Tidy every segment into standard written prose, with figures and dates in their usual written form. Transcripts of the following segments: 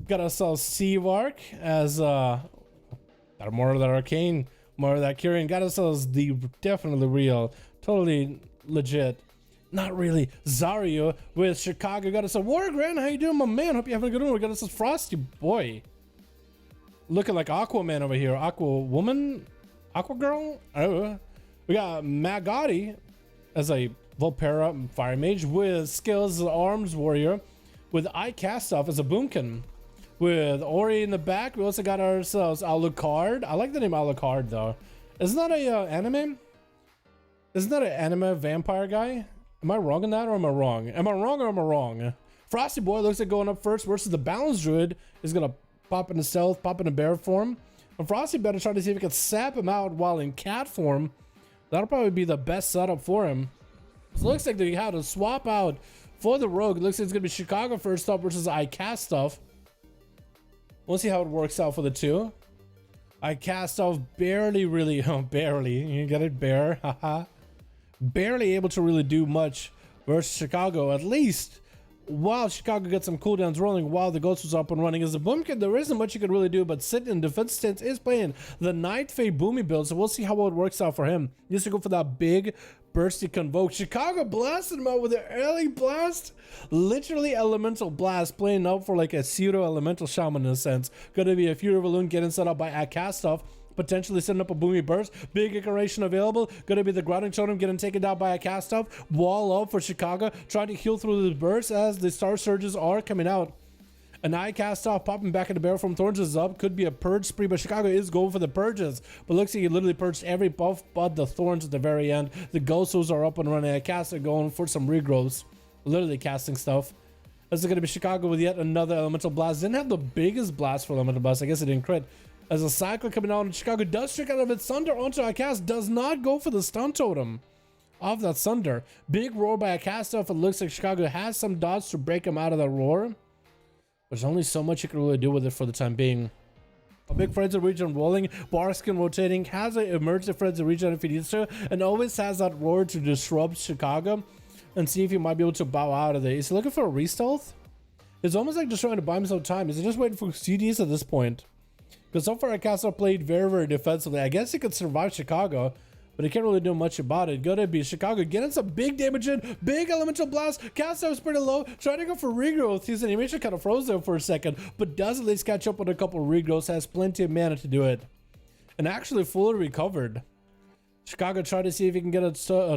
Got ourselves Seavark as got more of that Arcane, more of that Kyrian. Got ourselves the definitely real, totally legit. Not really. Zarya with Chicago. Got us a Wargrand. How you doing, my man? Hope you're having a good one. We got us a Frosty boy. Looking like Aquaman over here. Aqua woman? Aqua girl? Oh. We got Magadi as a Volpera Fire Mage with skills as an Arms Warrior. With Icastoff as a Boomkin. With Ori in the back. We also got ourselves Alucard. I like the name Alucard though. Isn't that a anime? Isn't that an anime vampire guy? Am I wrong in that, or am I wrong? Am I wrong or am I wrong? Frosty Boy looks like going up first versus the Balance Druid. Is going to pop into stealth, pop into bear form. And Frosty better try to see if he can sap him out while in cat form. That'll probably be the best setup for him. So it looks like they had to swap out for the Rogue. It looks like it's going to be Chicago first up versus Icastoff. We'll see how it works out for the two. Icastoff barely really, barely, you get it, bear, haha. Barely able to really do much versus Chicago, at least while Chicago gets some cooldowns rolling while the Ghost was up and running. As a Boomkin, there isn't much you can really do, but sitting in defense stance is playing the Night Fae Boomy build, so we'll see how it works out for him. He needs to go for that big bursty Convoke. Chicago blasted him out with an early blast. Literally elemental blast, playing up for like a pseudo elemental shaman in a sense. Gonna be a Fury Balloon getting set up by Icastoff. Potentially setting up a Boomy Burst. Big iteration available. Gonna be the Grounding Totem getting taken down by Icastoff. Wall up for Chicago. Trying to heal through the burst as the Star Surges are coming out. An Icastoff popping back into bear form. Thorns is up. Could be a purge spree, but Chicago is going for the purges. But looks like he literally purged every buff but the Thorns at the very end. The Ghostos are up and running. Icastoff going for some regrowths. Literally casting stuff. This is going to be Chicago with yet another Elemental Blast. Didn't have the biggest blast for Elemental Blast. I guess it didn't crit. As a cycle coming out, and Chicago does trick out of its Sunder onto Icast. Does not go for the stun totem off that Sunder. Big roar by Icastoff. It looks like Chicago has some dots to break him out of that roar. There's only so much you can really do with it for the time being. A big Frenzy Regen rolling, Barskin rotating, has an emergency Frenzy Regen if he needs to, and always has that roar to disrupt Chicago and see if he might be able to bow out of it. Is he looking for a re-stealth? It's almost like just trying to buy himself time. Is he just waiting for CDs at this point? Because so far Icastoff played very, very defensively. I guess he could survive Chicago, but he can't really do much about it. Gonna be Chicago getting some big damage in. Big Elemental Blast. Icastoff's pretty low. Trying to go for regrowth. His animation kind of froze there for a second, but does at least catch up with a couple of regrowths. Has plenty of mana to do it. And actually fully recovered. Chicago tried to see if he can get a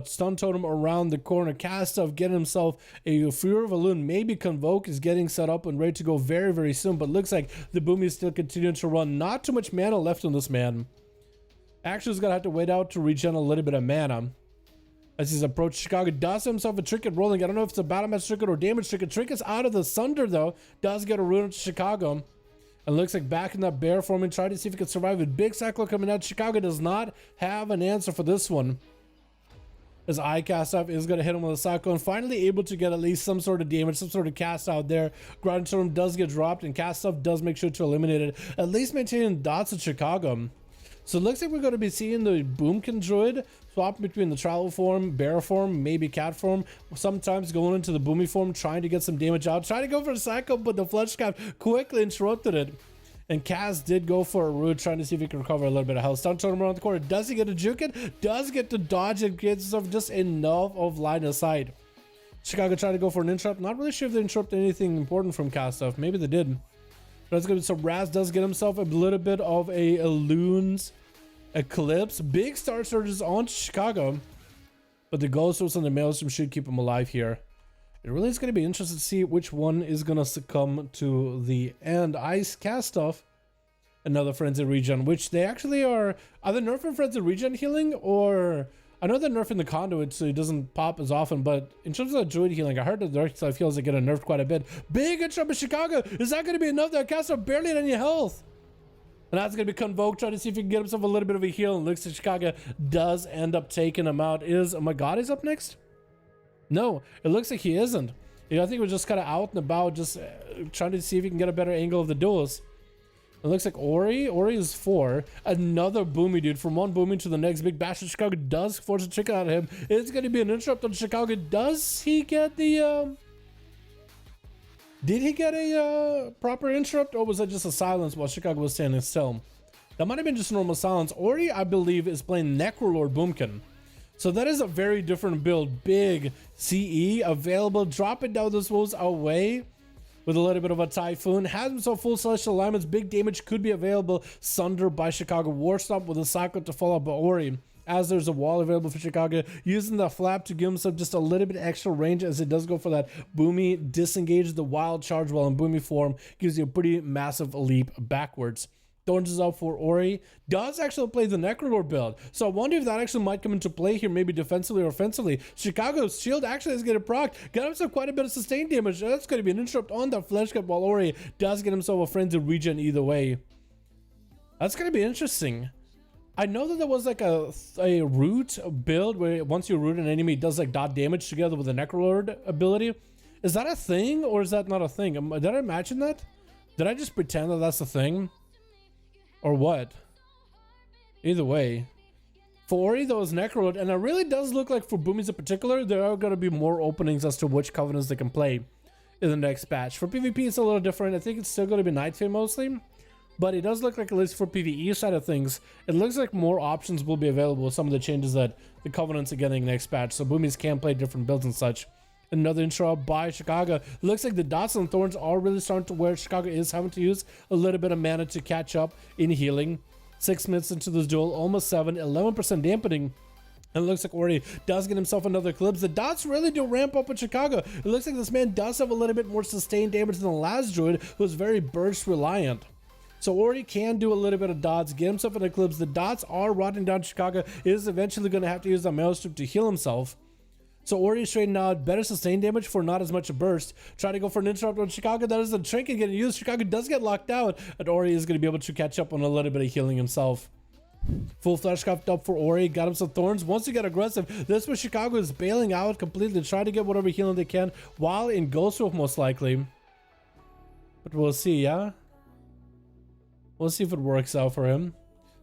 stun totem around the corner. Icastoff getting himself a Fury Balloon. Maybe Convoke is getting set up and ready to go very, very soon. But looks like the Boomy is still continuing to run. Not too much mana left on this man. Actually, he's going to have to wait out to regen a little bit of mana. As he's approached Chicago, does himself a Trinket rolling. I don't know if it's a Battle Match Trinket or Damage Trinket. Trinket's out of the Sunder though. Does get a rune to Chicago. And looks like back in that bear form and try to see if he can survive with big cycle coming out. Chicago does not have an answer for this one. As Icastoff is going to hit him with a cycle and finally able to get at least some sort of damage, some sort of cast out there. Grounding Totem does get dropped and Icastoff does make sure to eliminate it. At least maintaining dots at Chicago. So it looks like we're going to be seeing the Boomkin Druid swap between the Tribal form, Bear form, maybe Cat form, sometimes going into the Boomy form, trying to get some damage out, trying to go for a cycle, but the Fletch Cap quickly interrupted it. And Kaz did go for a root, trying to see if he can recover a little bit of health. Stun totem around the corner. Does he get a juke it? Does get to dodge and get himself just enough of line of sight. Chicago tried to go for an interrupt. Not really sure if they interrupted anything important from Castoff. Maybe they did. But that's good. So Raz does get himself a little bit of a Loon's Eclipse. Big Star Surges on Chicago. But the Ghostos and the Maelstrom should keep him alive here. It really is going to be interesting to see which one is going to succumb to the end. Ice Castoff, another Frenzy Regen, which they actually are they nerfing Frenzy Regen healing, or I know they're nerfing the Conduit so it doesn't pop as often, but in terms of the Druid healing, I heard that the Dark Side heals are getting nerfed quite a bit. Big interrupt in Chicago. Is that going to be enough? That Castoff barely had any health. And that's going to be Convoke, trying to see if he can get himself a little bit of a heal. And looks like Chicago does end up taking him out. Is Magadi's up next? No, it looks like he isn't. I think we're just kind of out and about, just trying to see if he can get a better angle of the duels. It looks like Ori is 4. Another Boomy dude, from one Boomy to the next. Big Bash of Chicago does force a trick out of him. It's going to be an interrupt on Chicago. Does he get the Did he get a proper interrupt, or was that just a silence while Chicago was standing still? That might have been just normal silence. Ori, I believe, is playing Necrolord Boomkin. So that is a very different build. Big CE available. Dropping down those wolves away with a little bit of a Typhoon. Has himself full celestial alignments. Big damage could be available. Sunder by Chicago. Warstomp with a cycle to follow up by Ori. As there's a wall available for Chicago, using the flap to give himself just a little bit extra range, as it does go for that boomy disengage. The wild charge while in boomy form gives you a pretty massive leap backwards. Thorns is up for Ori. Does actually play the Necrolord build, so I wonder if that actually might come into play here, maybe defensively or offensively. Chicago's shield actually is getting procced. Got himself quite a bit of sustained damage. That's going to be an interrupt on the flesh cut, while Ori does get himself a frenzied regen either way. That's going to be interesting. I know that there was like a root build where once you root an enemy, it does like dot damage together with the Necrolord ability. Is that a thing, or is that not a thing? Did I imagine that? Did I just pretend that that's a thing? Or what? Either way. For Ori, though, is Necrolord, and it really does look like for Boomies in particular, there are going to be more openings as to which covenants they can play in the next patch. For PvP, it's a little different. I think it's still going to be Nightfang mostly, but it does look like, at least for PvE side of things, it looks like more options will be available with some of the changes that the covenants are getting next patch, so Boomies can play different builds and such. Another intro by Chicago. Looks like the dots and thorns are really starting to where Chicago is having to use a little bit of mana to catch up in healing. 6 minutes into this duel, almost 7, 11% dampening. And it looks like Ori does get himself another eclipse. The dots really do ramp up with Chicago. It looks like this man does have a little bit more sustained damage than the last druid, who was very burst reliant. So Ori can do a little bit of dots, get himself an eclipse. The dots are rotting down Chicago. He is eventually going to have to use the maelstrom to heal himself. So Ori is trading out better sustained damage for not as much a burst. Try to go for an interrupt on Chicago. That is the trinket getting used. Chicago does get locked out, and Ori is going to be able to catch up on a little bit of healing himself. Full flesh cuffed up for Ori. Got him some thorns. Once he got aggressive, this was Chicago is bailing out completely, trying to get whatever healing they can while in Ghost Wolf most likely. But we'll see, yeah? We'll see if it works out for him.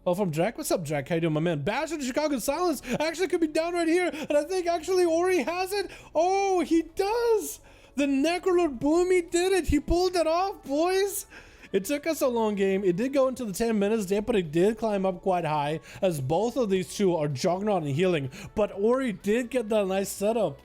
Well, from Jack. What's up, Jack? How you doing, my man? Bash into Chicago silence actually could be down right here, and I think actually Ori has it. Oh, he does. The Necrolord Boomy did it. He pulled it off, boys. It took us a long game. It did go into the 10 minutes. But it did climb up quite high, as both of these two are Juggernaut and healing. But Ori did get that nice setup.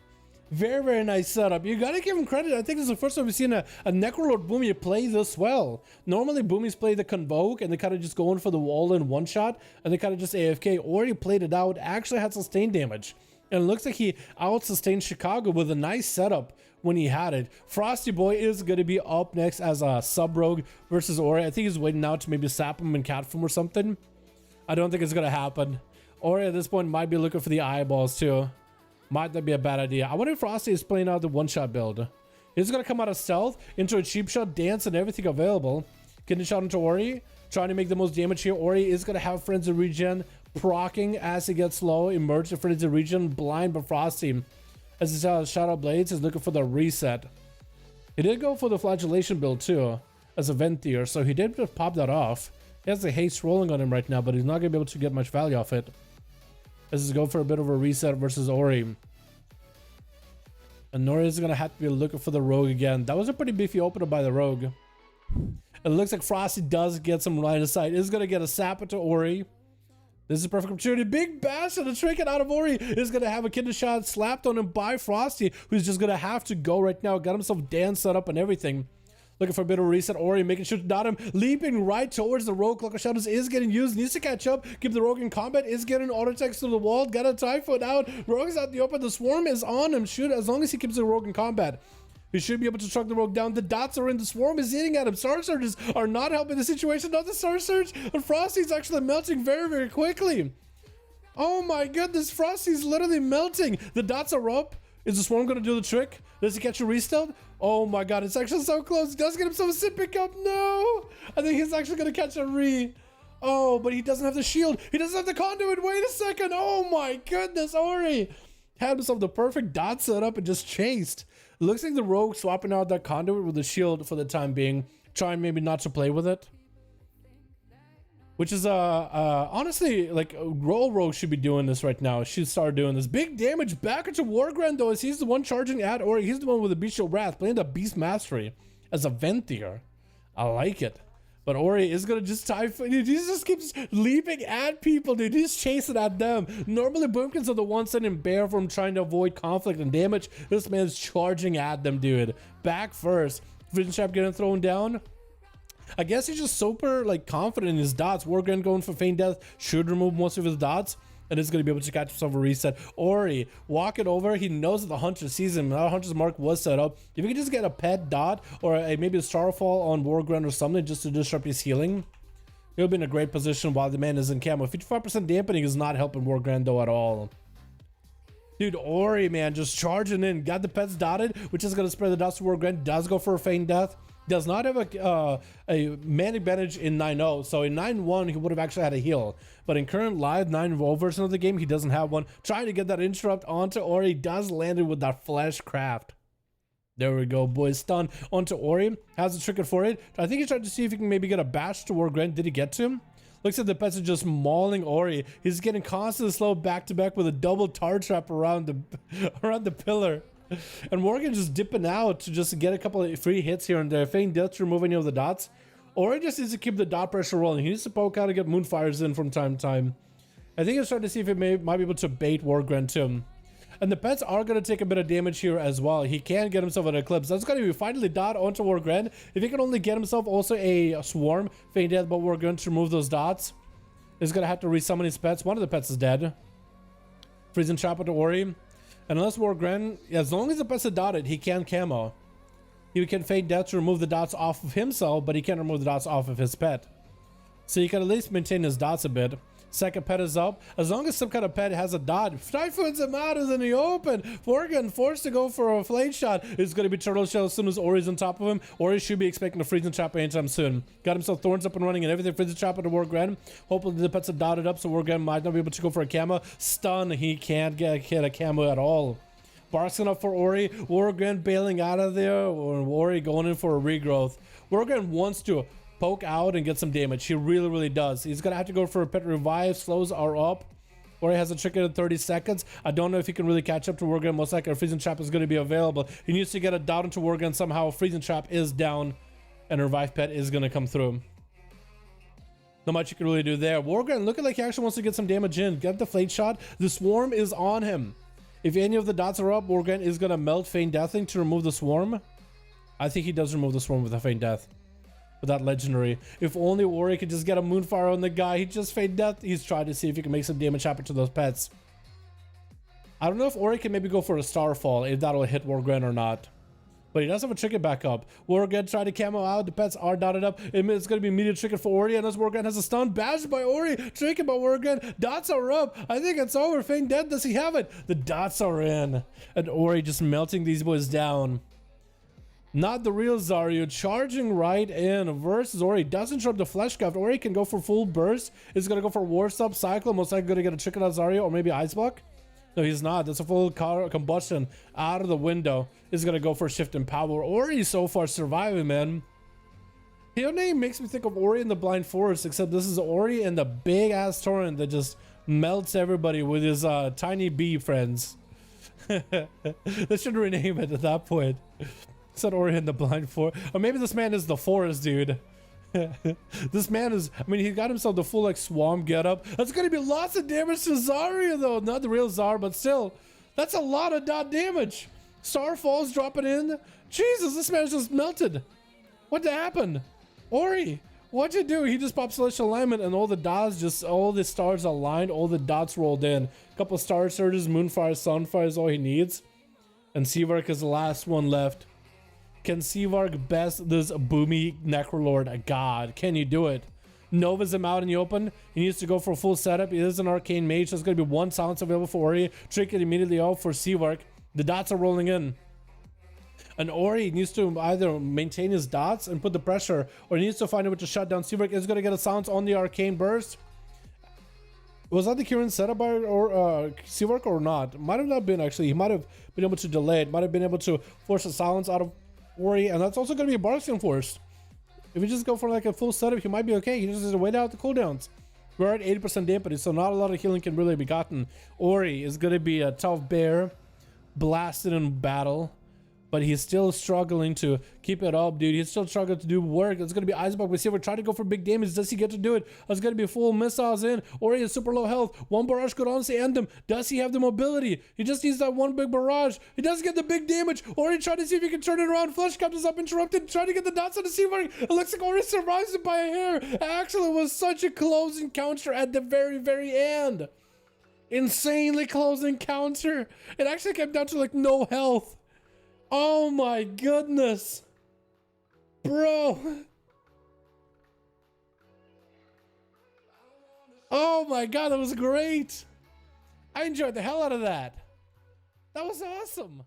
Very, very nice setup. You gotta give him credit. I think this is the first time we've seen a Necrolord Boomy play this well. Normally, Boomies play the Convoke, and they kind of just go in for the wall in one shot, and they kind of just AFK. Ori played it out, actually had sustained damage. And it looks like he out-sustained Chicago with a nice setup when he had it. Frosty Boy is going to be up next as a sub-rogue versus Ori. I think he's waiting out to maybe sap him and catch him or something. I don't think it's going to happen. Ori at this point might be looking for the eyeballs too. Might that be a bad idea? I wonder if Frosty is playing out the one-shot build. He's going to come out of stealth into a cheap shot, dance, and everything available. Getting shot into Ori, trying to make the most damage here. Ori is going to have Frenzy Regen, proccing as he gets low, emerge to Frenzy Regen, blind by Frosty. As his Shadow Blades is looking for the reset. He did go for the Flagellation build too, as a Venthier, so he did just pop that off. He has the haste rolling on him right now, but he's not going to be able to get much value off it. This is going for a bit of a reset versus Ori. And Nori is going to have to be looking for the Rogue again. That was a pretty beefy opener by the Rogue. It looks like Frosty does get some line of sight. Is going to get a sap into Ori. This is a perfect opportunity. Big bash and a trinket out of Ori is going to have a kidney shot slapped on him by Frosty, who's just going to have to go right now. Got himself dance set up and everything. Looking for a bit of a reset. Ori making sure to dot him. Leaping right towards the Rogue. Cloak of Shadows is getting used. Needs to catch up. Keep the Rogue in combat. Is getting auto attacks to the wall. Got a Typhoon out. Rogue's out the open. The Swarm is on him. Shoot, as long as he keeps the Rogue in combat, he should be able to truck the Rogue down. The dots are in. The Swarm is eating at him. Star Surges are not helping the situation. Not the Star Surge. And Frosty's actually melting very, very quickly. Oh my goodness. Frosty's literally melting. The dots are up. Is the Swarm going to do the trick? Does he catch a restealth? Oh my god, it's actually so close. He does get himself a sit pick up. No! I think he's actually going to catch a re. Oh, but he doesn't have the shield. He doesn't have the conduit. Wait a second. Oh my goodness, Ori had himself the perfect dot set up and just chased. It looks like the Rogue swapping out that conduit with the shield for the time being. Trying maybe not to play with it. Which is, honestly, like, Rogue should be doing this right now. Should start doing this. Big damage back into Wargrand, though, as he's the one charging at Ori. He's the one with the Bestial Wrath, playing the Beast Mastery. as a Venthyr. I like it. But Ori is gonna just typhoon. Dude, he just keeps leaping at people, dude. He's chasing at them. Normally, Boomkins are the ones sending bear from trying to avoid conflict and damage. This man's charging at them, dude. Back first. Vision Trap getting thrown down. I guess he's just super like confident in his dots. Wargrand going for Feign Death should remove most of his dots, and is going to be able to catch himself a reset. Ori walking over. He knows that the Hunter sees him. That Hunter's mark was set up. If you can just get a pet dot or maybe a Starfall on Wargrand or something just to disrupt his healing, he'll be in a great position while the man is in camo. 55% dampening is not helping Wargrand though at all. Dude, Ori, man, just charging in. Got the pets dotted, which is going to spread the dots to Wargrand. Does go for a Feign Death. Does not have a man advantage in 9.0, so in 9.1 he would have actually had a heal, but in current live 9.0 version of the game he doesn't have one. Trying to get that interrupt onto Ori, does land it with that flesh craft. There we go, boys. Stun onto Ori. Has a trigger for it. I think he tried to see if he can maybe get a bash to Wargrand. Did he get to him? Looks like the pets are just mauling Ori. He's getting constantly slow back to back with a double tar trap around the pillar. And Morgan just dipping out to just get a couple of free hits here and there. Feign Death to remove any of the dots. Or he just needs to keep the dot pressure rolling. He needs to poke out and get Moonfires in from time to time. I think he's trying to see if he might be able to bait Wargrand too. And the pets are going to take a bit of damage here as well. He can get himself an Eclipse. That's going to be finally dot onto Wargrand. If he can only get himself also a Swarm, Feign Death, but Wargrand to remove those dots, he's going to have to resummon his pets. One of the pets is dead. Freezing Trap onto Ori. And unless Wargrand, as long as the pets are dotted, he can camo. He can Feign Death to remove the dots off of himself, but he can't remove the dots off of his pet. So you can at least maintain his dots a bit. Second pet is up. As long as some kind of pet has a dot, typhoons him out is in the open. Wargrand forced to go for a flame shot. It's going to be Turtle Shell as soon as Ori's on top of him. Ori should be expecting a Freezing Trap anytime soon. Got himself Thorns up and running and everything. Freezing Trap into Wargrand. Hopefully the pets are dotted up so Wargrand might not be able to go for a camo. Stun. He can't hit a camo at all. Barking up for Ori. Wargrand bailing out of there. Or Ori going in for a regrowth. Wargrand wants to poke out and get some damage. He really does. He's gonna have to go for a pet revive. Slows are up. Ori has a trigger in 30 seconds. I don't know if he can really catch up to Wargrand. Most likely a Freezing Trap is going to be available. He needs to get a dot into Wargrand somehow. Freezing Trap is down and a revive pet is going to come through. Not much you can really do there. Wargrand looking like he actually wants to get some damage in. Get the Flame Shot. The Swarm is on him. If any of the dots are up, Wargrand is going to melt Feign Deathing to remove the Swarm. I think he does remove the Swarm with a Feign Death. With that legendary. If only Ori could just get a Moonfire on the guy. He just Feign Death. He's trying to see if he can make some damage happen to those pets. I don't know if Ori can maybe go for a Starfall, if that'll hit Wargrand or not. But he does have a trigger back up. Wargrand tried to camo out. The pets are dotted up. It's going to be immediate trigger for Ori. Unless Wargrand has a stun. Bashed by Ori. Triggered by Wargrand. Dots are up. I think it's over. Feign Death. Does he have it? The dots are in. And Ori just melting these boys down. Not the real Zarya, charging right in versus Ori. Doesn't interrupt the Flesh Craft. Ori can go for full burst. Is going to go for War Stop Cycle. Most likely going to get a trick on Zarya or maybe Ice Block. No, he's not. That's a full combustion out of the window. Is going to go for Shift and Power. Ori so far surviving, man. His name makes me think of Ori in the Blind Forest, except this is Ori in the big ass torrent that just melts everybody with his tiny bee friends. They should rename it at that point. Said Ori in the Blind Forest. Or maybe this man is the forest dude. This man is, I mean, he got himself the full like Swamp getup. That's gonna be lots of damage to Zarya though. Not the real Zar, but still. That's a lot of dot damage. Starfall's dropping in. Jesus, this man's just melted. What happened? Ori, what'd you do? He just popped Celestial Alignment and all the dots, just all the stars aligned, all the dots rolled in. A couple Star Surges, Moonfire, Sunfire is all he needs. And Seavark is the last one left. Can Seavark best this boomy Necrolord? God, can you do it? Nova's him out in the open. He needs to go for a full setup. He is an Arcane Mage, so there's going to be one silence available for Ori. Trick it immediately out for Seavark. The dots are rolling in. And Ori needs to either maintain his dots and put the pressure, or he needs to find a way to shut down. Seavark is going to get a silence on the Arcane Burst. Was that the Kieran setup by Seavark or not? Might have not been, actually. He might have been able to delay it. Might have been able to force a silence out of Ori, and that's also going to be a Barkskin Force. If you just go for like a full setup, he might be okay. He just has to wait out the cooldowns. We're at 80% dampening, so not a lot of healing can really be gotten. Ori is going to be a tough bear, blasted in battle. but he's still struggling to keep it up, dude. He's still struggling to do work. It's going to be Icebox. We see we're trying to go for big damage. Does he get to do it? It's going to be full missiles in, or he has super low health. One barrage could honestly end him. Does he have the mobility? He just needs that one big barrage. He doesn't get the big damage. Ori trying to see if he can turn it around. Flush comes up interrupted, trying to get the dots on the C-Mark. It looks like Ori survives it by a hair. Actually, it was such a close encounter at the very, very end. Insanely close encounter. It actually came down to like no health. Oh my goodness. Bro. Oh my god, that was great. I enjoyed the hell out of that. That was awesome.